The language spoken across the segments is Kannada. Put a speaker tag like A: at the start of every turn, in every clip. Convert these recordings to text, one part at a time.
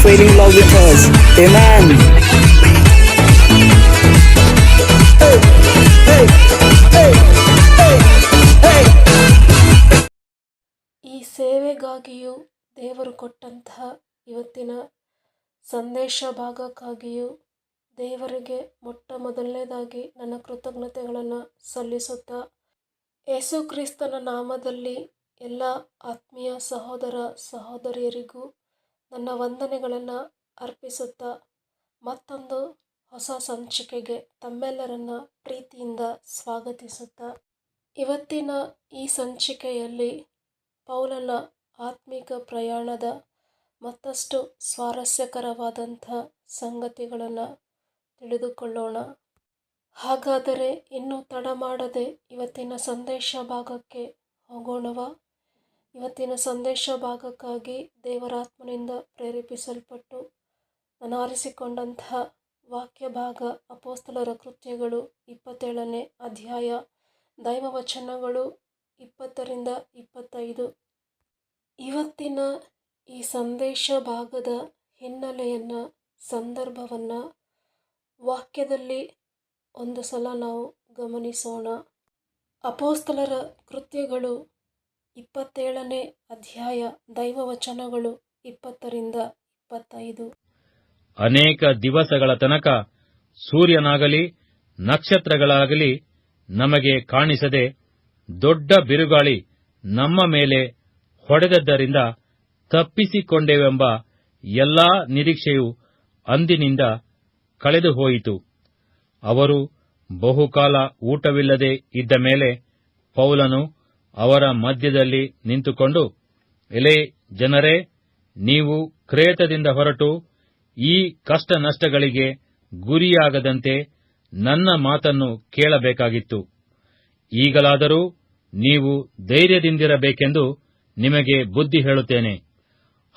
A: failing love with us. Amen. Hey, hey, hey, hey, hey.
B: ಈ ಸೇವೆಗಾಗಿಯೂ ದೇವರು ಕೊಟ್ಟಂತಹ ಇವತ್ತಿನ ಸಂದೇಶ ಭಾಗಕ್ಕಾಗಿಯೂ ದೇವರಿಗೆ ಮೊಟ್ಟ ಮೊದಲನೇದಾಗಿ ನನ್ನ ಕೃತಜ್ಞತೆಗಳನ್ನು ಸಲ್ಲಿಸುತ್ತಾ, ಯೇಸು ಕ್ರಿಸ್ತನ ನಾಮದಲ್ಲಿ ಎಲ್ಲ ಆತ್ಮೀಯ ಸಹೋದರ ಸಹೋದರಿಯರಿಗೂ ನನ್ನ ವಂದನೆಗಳನ್ನು ಅರ್ಪಿಸುತ್ತಾ, ಮತ್ತೊಂದು ಹೊಸ ಸಂಚಿಕೆಗೆ ತಮ್ಮೆಲ್ಲರನ್ನ ಪ್ರೀತಿಯಿಂದ ಸ್ವಾಗತಿಸುತ್ತಾ, ಇವತ್ತಿನ ಈ ಸಂಚಿಕೆಯಲ್ಲಿ ಪೌಲನ ಆತ್ಮಿಕ ಪ್ರಯಾಣದ ಮತ್ತಷ್ಟು ಸ್ವಾರಸ್ಯಕರವಾದಂಥ ಸಂಗತಿಗಳನ್ನು ತಿಳಿದುಕೊಳ್ಳೋಣ. ಹಾಗಾದರೆ ಇನ್ನೂ ತಡ ಮಾಡದೆ ಇವತ್ತಿನ ಸಂದೇಶ ಭಾಗಕ್ಕೆ ಹೋಗೋಣವಾ? ಇವತ್ತಿನ ಸಂದೇಶ ಭಾಗಕ್ಕಾಗಿ ದೇವರಾತ್ಮನಿಂದ ಪ್ರೇರೇಪಿಸಲ್ಪಟ್ಟು ನಾನು ಆರಿಸಿಕೊಂಡಂತಹ ವಾಕ್ಯ ಭಾಗ ಅಪೊಸ್ತಲರ ಕೃತ್ಯಗಳು 27ನೇ ಅಧ್ಯಾಯ, ದೈವವಚನಗಳು 20ರಿಂದ 25. ಇವತ್ತಿನ ಈ ಸಂದೇಶ ಭಾಗದ ಹಿನ್ನೆಲೆಯನ್ನು, ಸಂದರ್ಭವನ್ನು ವಾಕ್ಯದಲ್ಲಿ ಒಂದು ಸಲ ನಾವು ಗಮನಿಸೋಣ. ಅಪೊಸ್ತಲರ ಕೃತ್ಯಗಳು 27ನೇ ಅಧ್ಯಾಯ, ದೈವವಚನಗಳು 20ರಿಂದ 25.
C: ಅನೇಕ ದಿವಸಗಳ ತನಕ ಸೂರ್ಯನಾಗಲಿ ನಕ್ಷತ್ರಗಳಾಗಲಿ ನಮಗೆ ಕಾಣಿಸದೆ ದೊಡ್ಡ ಬಿರುಗಾಳಿ ನಮ್ಮ ಮೇಲೆ ಹೊಡೆದದ್ದರಿಂದ ತಪ್ಪಿಸಿಕೊಂಡೆವೆಂಬ ಎಲ್ಲಾ ನಿರೀಕ್ಷೆಯು ಅಂದಿನಿಂದ ಕಳೆದು ಹೋಯಿತು. ಅವರು ಬಹುಕಾಲ ಊಟವಿಲ್ಲದೆ ಇದ್ದ ಮೇಲೆ ಪೌಲನು ಅವರ ಮಧ್ಯದಲ್ಲಿ ನಿಂತುಕೊಂಡು, ಎಲೈ ಜನರೇ, ನೀವು ಕ್ರೇತದಿಂದ ಹೊರಟು ಈ ಕಷ್ಟ ನಷ್ಟಗಳಿಗೆ ಗುರಿಯಾಗದಂತೆ ನನ್ನ ಮಾತನ್ನು ಕೇಳಬೇಕಾಗಿತ್ತು. ಈಗಲಾದರೂ ನೀವು ಧೈರ್ಯದಿಂದಿರಬೇಕೆಂದು ನಿಮಗೆ ಬುದ್ಧಿ ಹೇಳುತ್ತೇನೆ.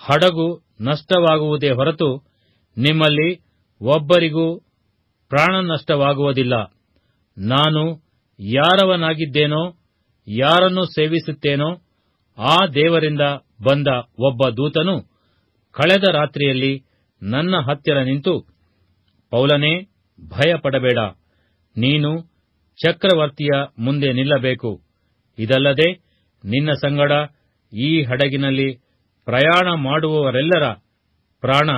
C: ಹಡಗು ನಷ್ಟವಾಗುವುದೇ ಹೊರತು ನಿಮ್ಮಲ್ಲಿ ಒಬ್ಬರಿಗೂ ಪ್ರಾಣ ನಷ್ಟವಾಗುವುದಿಲ್ಲ. ನಾನು ಯಾರವನಾಗಿದ್ದೇನೋ, ಯಾರನ್ನು ಸೇವಿಸುತ್ತೇನೋ ಆ ದೇವರಿಂದ ಬಂದ ಒಬ್ಬ ದೂತನು ಕಳೆದ ರಾತ್ರಿಯಲ್ಲಿ ನನ್ನ ಹತ್ತಿರ ನಿಂತು, ಪೌಲನೇ, ಭಯಪಡಬೇಡ, ನೀನು ಚಕ್ರವರ್ತಿಯ ಮುಂದೆ ನಿಲ್ಲಬೇಕು. ಇದಲ್ಲದೆ ನಿನ್ನ ಸಂಗಡ ಈ ಹಡಗಿನಲ್ಲಿ ಪ್ರಯಾಣ ಮಾಡುವವರೆಲ್ಲರ ಪ್ರಾಣ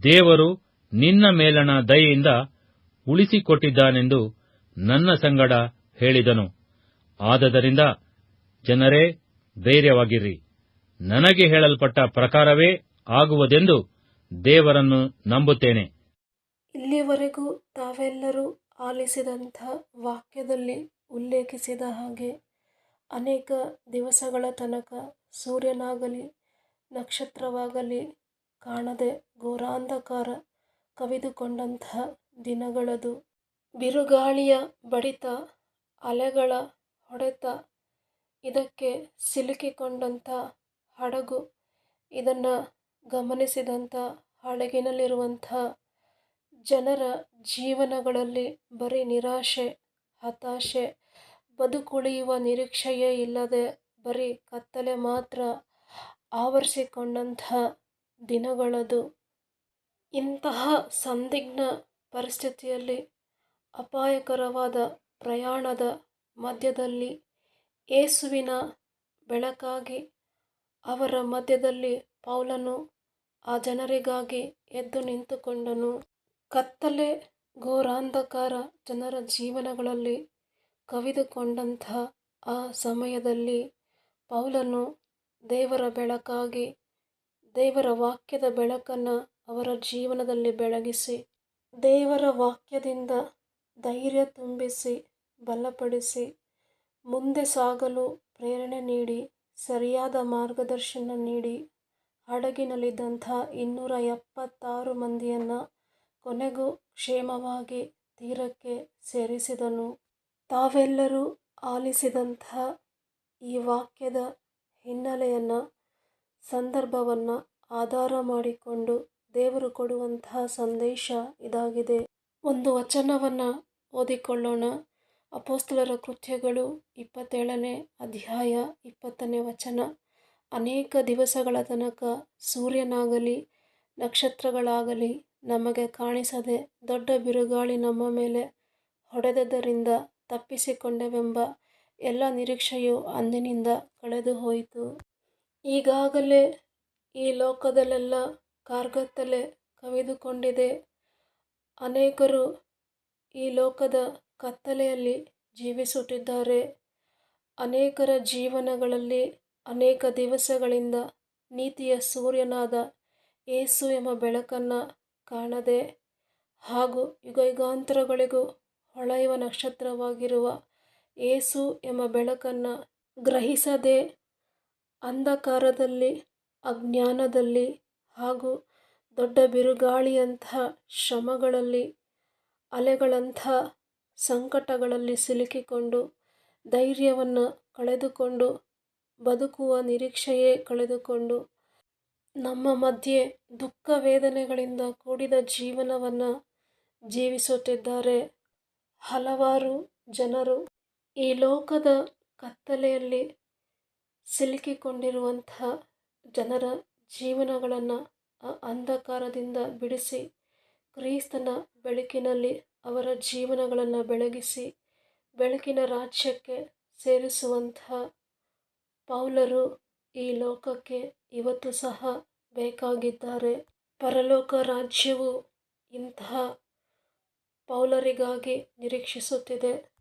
C: ದೇವರು ನಿನ್ನ ಮೇಲಣ ದಯೆಯಿಂದ ಉಳಿಸಿಕೊಟ್ಟಿದ್ದಾನೆಂದು ನನ್ನ ಸಂಗಡ ಹೇಳಿದನು. ಆದದರಿಂದ ಜನರೇ, ಧೈರ್ಯವಾಗಿರ್ರಿ. ನನಗೆ ಹೇಳಲ್ಪಟ್ಟ ಪ್ರಕಾರವೇ ಆಗುವುದೆಂದು ದೇವರನ್ನು ನಂಬುತ್ತೇನೆ.
B: ಇಲ್ಲಿವರೆಗೂ ತಾವೆಲ್ಲರೂ ಆಲಿಸಿದಂಥ ವಾಕ್ಯದಲ್ಲಿ ಉಲ್ಲೇಖಿಸಿದ ಹಾಗೆ ಅನೇಕ ದಿವಸಗಳ ತನಕ ಸೂರ್ಯನಾಗಲಿ ನಕ್ಷತ್ರವಾಗಲಿ ಕಾಣದೆ ಘೋರಾಂಧಕಾರ ಕವಿದುಕೊಂಡಂತಹ ದಿನಗಳದು. ಬಿರುಗಾಳಿಯ ಬಡಿತ, ಅಲೆಗಳ ಹೊಡೆತ, ಇದಕ್ಕೆ ಸಿಲುಕಿಕೊಂಡಂಥ ಹಡಗು, ಇದನ್ನು ಗಮನಿಸಿದಂಥ ಹಡಗಿನಲ್ಲಿರುವಂಥ ಜನರ ಜೀವನಗಳಲ್ಲಿ ಬರೀ ನಿರಾಶೆ, ಹತಾಶೆ, ಬದುಕುಳಿಯುವ ನಿರೀಕ್ಷೆಯೇ ಇಲ್ಲದೆ ಬರೀ ಕತ್ತಲೆ ಮಾತ್ರ ಆವರಿಸಿಕೊಂಡಂಥ ದಿನಗಳದು. ಇಂತಹ ಸಂದಿಗ್ಧ ಪರಿಸ್ಥಿತಿಯಲ್ಲಿ, ಅಪಾಯಕರವಾದ ಪ್ರಯಾಣದ ಮಧ್ಯದಲ್ಲಿ ಯೇಸುವಿನ ಬೆಳಕಾಗಿ ಅವರ ಮಧ್ಯದಲ್ಲಿ ಪೌಲನು ಆ ಜನರಿಗಾಗಿ ಎದ್ದು ನಿಂತುಕೊಂಡನು. ಕತ್ತಲೆ, ಘೋರಾಂಧಕಾರ ಜನರ ಜೀವನಗಳಲ್ಲಿ ಕವಿದುಕೊಂಡಂಥ ಆ ಸಮಯದಲ್ಲಿ ಪೌಲನು ದೇವರ ಬೆಳಕಾಗಿ, ದೇವರ ವಾಕ್ಯದ ಬೆಳಕನ್ನು ಅವರ ಜೀವನದಲ್ಲಿ ಬೆಳಗಿಸಿ, ದೇವರ ವಾಕ್ಯದಿಂದ ಧೈರ್ಯ ತುಂಬಿಸಿ, ಬಲಪಡಿಸಿ, ಮುಂದೆ ಸಾಗಲು ಪ್ರೇರಣೆ ನೀಡಿ, ಸರಿಯಾದ ಮಾರ್ಗದರ್ಶನ ನೀಡಿ, ಹಡಗಿನಲ್ಲಿದ್ದಂಥ 276 ಮಂದಿಯನ್ನು ಕೊನೆಗೂ ಕ್ಷೇಮವಾಗಿ ತೀರಕ್ಕೆ ಸೇರಿಸಿದನು. ತಾವೆಲ್ಲರೂ ಆಲಿಸಿದಂಥ ಈ ವಾಕ್ಯದ ಹಿನ್ನೆಲೆಯನ್ನು, ಸಂದರ್ಭವನ್ನು ಆಧಾರ ಮಾಡಿಕೊಂಡು ದೇವರು ಕೊಡುವಂತಹ ಸಂದೇಶ ಇದಾಗಿದೆ. ಒಂದು ವಚನವನ್ನು ಓದಿಕೊಳ್ಳೋಣ. ಅಪೊಸ್ತಲರ ಕೃತ್ಯಗಳು 27ನೇ ಅಧ್ಯಾಯ 20ನೇ ವಚನ. ಅನೇಕ ದಿವಸಗಳ ತನಕ ಸೂರ್ಯನಾಗಲಿ ನಕ್ಷತ್ರಗಳಾಗಲಿ ನಮಗೆ ಕಾಣಿಸದೆ ದೊಡ್ಡ ಬಿರುಗಾಳಿ ನಮ್ಮ ಮೇಲೆ ಹೊಡೆದದ್ದರಿಂದ ತಪ್ಪಿಸಿಕೊಂಡೆವೆಂಬ ಎಲ್ಲ ನಿರೀಕ್ಷೆಯು ಅಂದಿನಿಂದ ಕಳೆದು ಹೋಯಿತು. ಈಗಾಗಲೇ ಈ ಲೋಕದಲ್ಲೆಲ್ಲ ಕಾರ್ಗತ್ತಲೆ ಕವಿದುಕೊಂಡಿದೆ. ಅನೇಕರು ಈ ಲೋಕದ ಕತ್ತಲೆಯಲ್ಲಿ ಜೀವಿಸುತ್ತಿದ್ದಾರೆ. ಅನೇಕರ ಜೀವನಗಳಲ್ಲಿ ಅನೇಕ ದಿವಸಗಳಿಂದ ನೀತಿಯ ಸೂರ್ಯನಾದ ಯೇಸು ಎಂಬ ಬೆಳಕನ್ನು ಕಾಣದೆ ಹಾಗೂ ಯುಗಯುಗಾಂತರಗಳಿಗೂ ಹೊಳೆಯುವ ನಕ್ಷತ್ರವಾಗಿರುವ ಯೇಸು ಎಂಬ ಬೆಳಕನ್ನು ಗ್ರಹಿಸದೆ ಅಂಧಕಾರದಲ್ಲಿ, ಅಜ್ಞಾನದಲ್ಲಿ ಹಾಗೂ ದೊಡ್ಡ ಬಿರುಗಾಳಿಯಂಥ ಶ್ರಮಗಳಲ್ಲಿ, ಅಲೆಗಳಂಥ ಸಂಕಟಗಳಲ್ಲಿ ಸಿಲುಕಿಕೊಂಡು ಧೈರ್ಯವನ್ನು ಕಳೆದುಕೊಂಡು, ಬದುಕುವ ನಿರೀಕ್ಷೆಯೇ ಕಳೆದುಕೊಂಡು, ನಮ್ಮ ಮಧ್ಯೆ ದುಃಖ ವೇದನೆಗಳಿಂದ ಕೂಡಿದ ಜೀವನವನ್ನು ಜೀವಿಸುತ್ತಿದ್ದಾರೆ. ಹಲವಾರು ಜನರು ಈ ಲೋಕದ ಕತ್ತಲೆಯಲ್ಲಿ ಸಿಲುಕಿಕೊಂಡಿರುವಂತಹ ಜನರ ಜೀವನಗಳನ್ನು ಅಂಧಕಾರದಿಂದ ಬಿಡಿಸಿ ಕ್ರಿಸ್ತನ ಬೆಳಕಿನಲ್ಲಿ ಅವರ ಜೀವನಗಳನ್ನು ಬೆಳಗಿಸಿ ಬೆಳಕಿನ ರಾಜ್ಯಕ್ಕೆ ಸೇರಿಸುವಂತಹ ಪೌಲರು ಈ ಲೋಕಕ್ಕೆ ಇವತ್ತು ಸಹ ಬೇಕಾಗಿದ್ದಾರೆ. ಪರಲೋಕ ರಾಜ್ಯವು ಇಂತಹ ಪೌಲರಿಗಾಗಿ ನಿರೀಕ್ಷಿಸುತ್ತಿದೆ.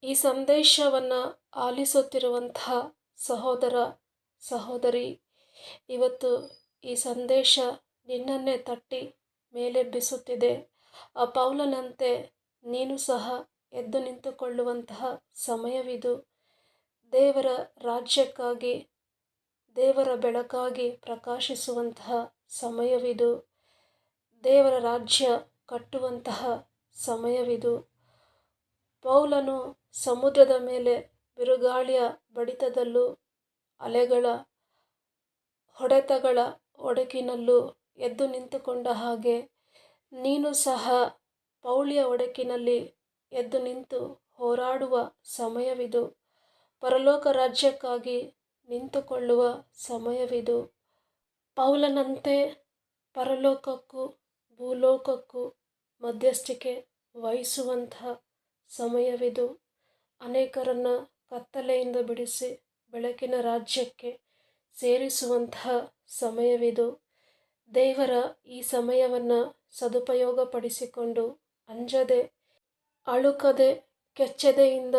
B: ಈ ಸಂದೇಶವನ್ನು ಆಲಿಸುತ್ತಿರುವಂತಹ ಸಹೋದರ ಸಹೋದರಿ, ಇವತ್ತು ಈ ಸಂದೇಶ ನಿನ್ನನ್ನೇ ತಟ್ಟಿ ಮೇಲೆಬ್ಬಿಸುತ್ತಿದೆ. ಆ ಪೌಲನಂತೆ ನೀನು ಸಹ ಎದ್ದು ನಿಂತುಕೊಳ್ಳುವಂತಹ ಸಮಯವಿದು. ದೇವರ ರಾಜ್ಯಕ್ಕಾಗಿ, ದೇವರ ಬೆಳಕಾಗಿ ಪ್ರಕಾಶಿಸುವಂತಹ ಸಮಯವಿದು. ದೇವರ ರಾಜ್ಯ ಕಟ್ಟುವಂತಹ ಸಮಯವಿದು. ಪೌಲನು ಸಮುದ್ರದ ಮೇಲೆ ಬಿರುಗಾಳಿಯ ಬಡಿತದಲ್ಲೂ ಅಲೆಗಳ ಹೊಡೆತಗಳ ಒಡಕಿನಲ್ಲೂ ಎದ್ದು ನಿಂತುಕೊಂಡ ಹಾಗೆ ನೀನು ಸಹ ಪೌಳಿಯ ಒಡಕಿನಲ್ಲಿ ಎದ್ದು ನಿಂತು ಹೋರಾಡುವ ಸಮಯವಿದು. ಪರಲೋಕ ರಾಜ್ಯಕ್ಕಾಗಿ ನಿಂತುಕೊಳ್ಳುವ ಸಮಯವಿದು. ಪೌಲನಂತೆ ಪರಲೋಕಕ್ಕೂ ಭೂಲೋಕಕ್ಕೂ ಮಧ್ಯಸ್ಥಿಕೆ ವಹಿಸುವಂತಹ ಸಮಯವಿದು. ಅನೇಕರನ್ನು ಕತ್ತಲೆಯಿಂದ ಬಿಡಿಸಿ ಬೆಳಕಿನ ರಾಜ್ಯಕ್ಕೆ ಸೇರಿಸುವಂತಹ ಸಮಯವಿದು. ದೇವರ ಈ ಸಮಯವನ್ನು ಸದುಪಯೋಗಪಡಿಸಿಕೊಂಡು ಅಂಜದೆ, ಅಳುಕದೆ, ಕೆಚ್ಚೆದೆಯಿಂದ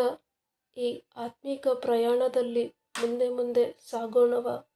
B: ಈ ಆತ್ಮಿಕ ಪ್ರಯಾಣದಲ್ಲಿ ಮುಂದೆ ಮುಂದೆ ಸಾಗೋಣವ.